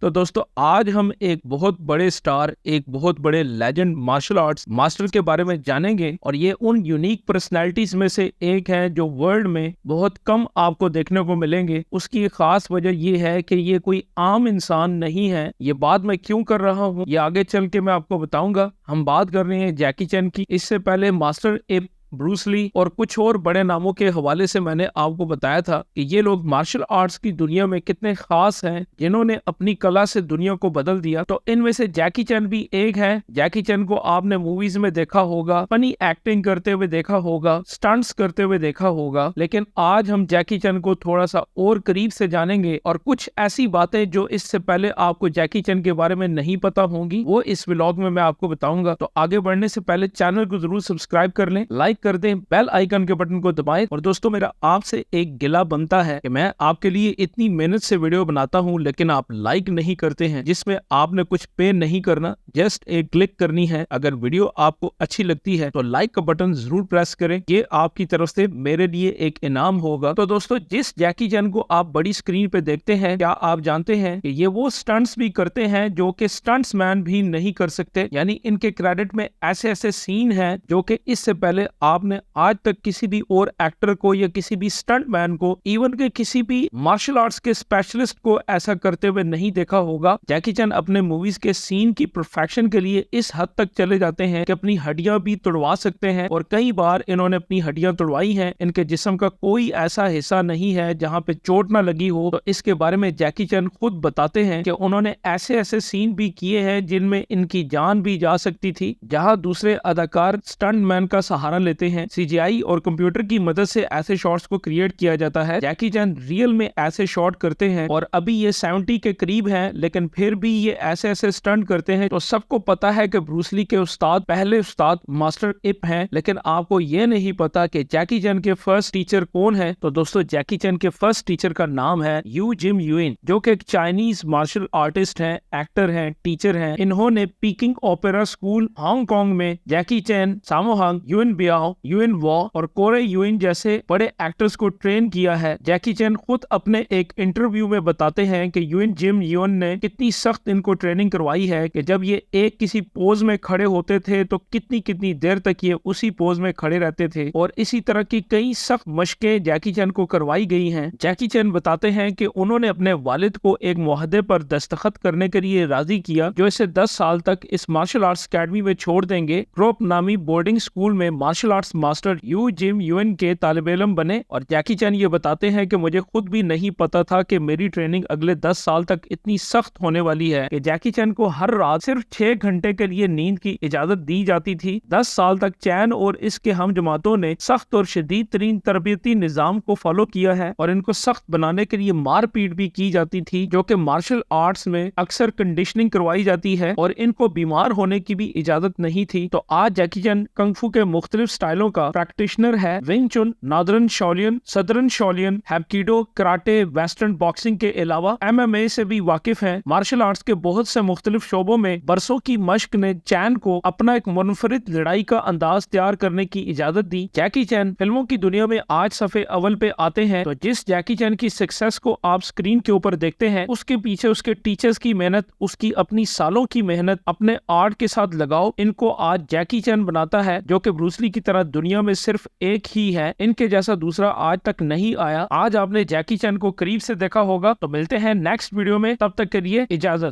तो दोस्तों आज हम एक बहुत बड़े स्टार, एक बहुत बड़े लेजेंड मार्शल आर्ट्स मास्टर के बारे में जानेंगे और ये उन यूनिक पर्सनालिटीज में से एक है जो वर्ल्ड में बहुत कम आपको देखने को मिलेंगे। उसकी एक खास वजह ये है कि ये कोई आम इंसान नहीं है। ये बात मैं क्यों कर रहा हूँ ये आगे चल के मैं आपको बताऊंगा। हम बात कर रहे हैं जैकी चैन की। इससे पहले मास्टर एप, ब्रूस ली और कुछ और बड़े नामों के हवाले से मैंने आपको बताया था कि ये लोग मार्शल आर्ट्स की दुनिया में कितने खास हैं, जिन्होंने अपनी कला से दुनिया को बदल दिया। तो इनमें से जैकी चैन भी एक है। जैकी चैन को आपने मूवीज में देखा होगा, फनी एक्टिंग करते हुए देखा होगा, स्टंट्स करते हुए देखा होगा, लेकिन आज हम जैकी चैन को थोड़ा सा और करीब से जानेंगे और कुछ ऐसी बातें जो इससे पहले आपको जैकी चैन के बारे में नहीं पता होंगी वो इस व्लॉग में मैं आपको बताऊंगा। तो आगे बढ़ने से पहले चैनल को जरूर सब्सक्राइब कर लें, लाइक कर दें, बेल आइकन के बटन को दबाएं। और दोस्तों मेरा आपसे एक गिला बनता है कि मैं आपके लिए इतनी मेहनत से वीडियो बनाता हूं लेकिन आप लाइक नहीं करते हैं, जिसमें आपने कुछ पे नहीं करना, जस्ट एक क्लिक करनी है। अगर वीडियो आपको अच्छी लगती है तो लाइक का बटन जरूर प्रेस करें, ये आपकी तरफ से मेरे लिए एक इनाम होगा। तो दोस्तों जिस जैकी चैन को आप बड़ी स्क्रीन पे देखते हैं, क्या आप जानते हैं कि ये वो स्टंट्स भी करते हैं जो कि स्टंट्स मैन भी नहीं कर सकते। यानी इनके क्रेडिट में ऐसे ऐसे सीन हैं जो कि इससे पहले आपने आज तक किसी भी और एक्टर को या किसी भी स्टंट मैन को, इवन के किसी भी मार्शल आर्ट्स के स्पेशलिस्ट को ऐसा करते हुए नहीं देखा होगा। जैकी चैन अपने मूवीज के सीन की परफेक्शन के लिए इस हद तक चले जाते हैं कि अपनी हड्डियां भी तोड़वा सकते हैं और कई बार इन्होंने अपनी हड्डियां तोड़वाई हैं। इनके जिस्म का कोई ऐसा हिस्सा नहीं है जहां पे चोट ना लगी हो। तो इसके बारे में जैकी चैन खुद बताते हैं कि उन्होंने ऐसे ऐसे सीन भी किए हैं जिनमें इनकी जान भी जा सकती थी, जहां दूसरे अदाकार स्टंट मैन का सहारा लेते हैं। सीजीआई और कंप्यूटर की मदद से ऐसे शॉट्स को क्रिएट किया जाता है। जैकी चैन रियल में ऐसे शॉट करते हैं और अभी ये 70 के करीब हैं, लेकिन फिर भी ये ऐसे ऐसे स्टंट करते हैं। तो सबको पता है कि ब्रूस ली के उस्ताद, पहले उस्ताद मास्टर इप हैं, लेकिन आपको ये नहीं पता कि जैकी चैन के फर्स्ट टीचर कौन है। तो दोस्तों जैकी चैन के फर्स्ट टीचर का नाम है यू जिम युइन, जो कि एक चाइनीज मार्शल आर्टिस्ट हैं, एक्टर हैं, टीचर हैं। इन्होंने पीकिंग ओपेरा स्कूल हांगकांग में जैकी चैन, सामो हंग, युइन बियाओ, युइन वॉ और कोरे युइन जैसे बड़े एक्टर्स को ट्रेन किया है। जैकी चैन खुद अपने एक इंटरव्यू में बताते हैं कि युइन जिम युइन ने कितनी सख्त इनको ट्रेनिंग करवाई है कि जब ये एक किसी पोज में खड़े होते थे तो कितनी कितनी देर तक ये उसी पोज में खड़े रहते थे। और इसी तरह की कई सख्त मशकें जैकी चैन को करवाई गई हैं। जैकी चैन बताते हैं कि उन्होंने अपने वालिद को एक मुआहदे पर दस्तखत करने के लिए राजी किया, जो इसे 10 साल तक इस मार्शल आर्ट्स अकेडमी में छोड़ देंगे। क्रोप नामी बोर्डिंग स्कूल में martial arts master Yu Jim Yuin के तालिब इल्म बने। और जैकी चैन ये बताते हैं कि मुझे खुद भी नहीं पता था कि मेरी ट्रेनिंग अगले 10 साल तक इतनी सख्त होने वाली है कि जैकी चैन को हर रात सिर्फ 6 घंटे के लिए नींद की इजाजत दी जाती थी। 10 साल तक चैन और इसके हम जमातों ने सख्त और शदीद तरीन तरबियती निजाम को फॉलो किया है और इनको सख्त बनाने के लिए मारपीट भी की जाती थी, जो कि मार्शल आर्ट्स में अक्सर कंडीशनिंग करवाई जाती है और इनको बीमार होने की भी इजाजत नहीं थी। तो आज जैकी चैन कंगफू के मुख्तलिफ स्टाइलों का प्रैक्टिशनर है। Wing Chun, northern Shaolin, southern Shaolin, Hapkido, karate, western boxing के अलावा एमएमए से भी वाकिफ है। मार्शल आर्ट्स के बहुत से मुख्तलिफ शोबों में बरसों की मश्क ने चैन को अपना एक मुनफरिद लड़ाई का अंदाज तैयार करने की इजाजत दी। जैकी चैन फिल्मों की दुनिया में आज सफे अव्वल पे आते हैं। तो जिस जैकी चैन की सक्सेस को आप स्क्रीन के ऊपर देखते हैं, उसके पीछे उसके टीचर्स की मेहनत, उसकी अपनी सालों की मेहनत, अपने आर्ट के साथ लगाओ, इनको आज जैकी चैन बनाता है, जो कि ब्रूस ली की तरह दुनिया में सिर्फ एक ही है। इनके जैसा दूसरा आज तक नहीं आया। आज आपने जैकी चैन को करीब से देखा होगा। तो मिलते हैं नेक्स्ट वीडियो में, तब तक के लिए इजाजत।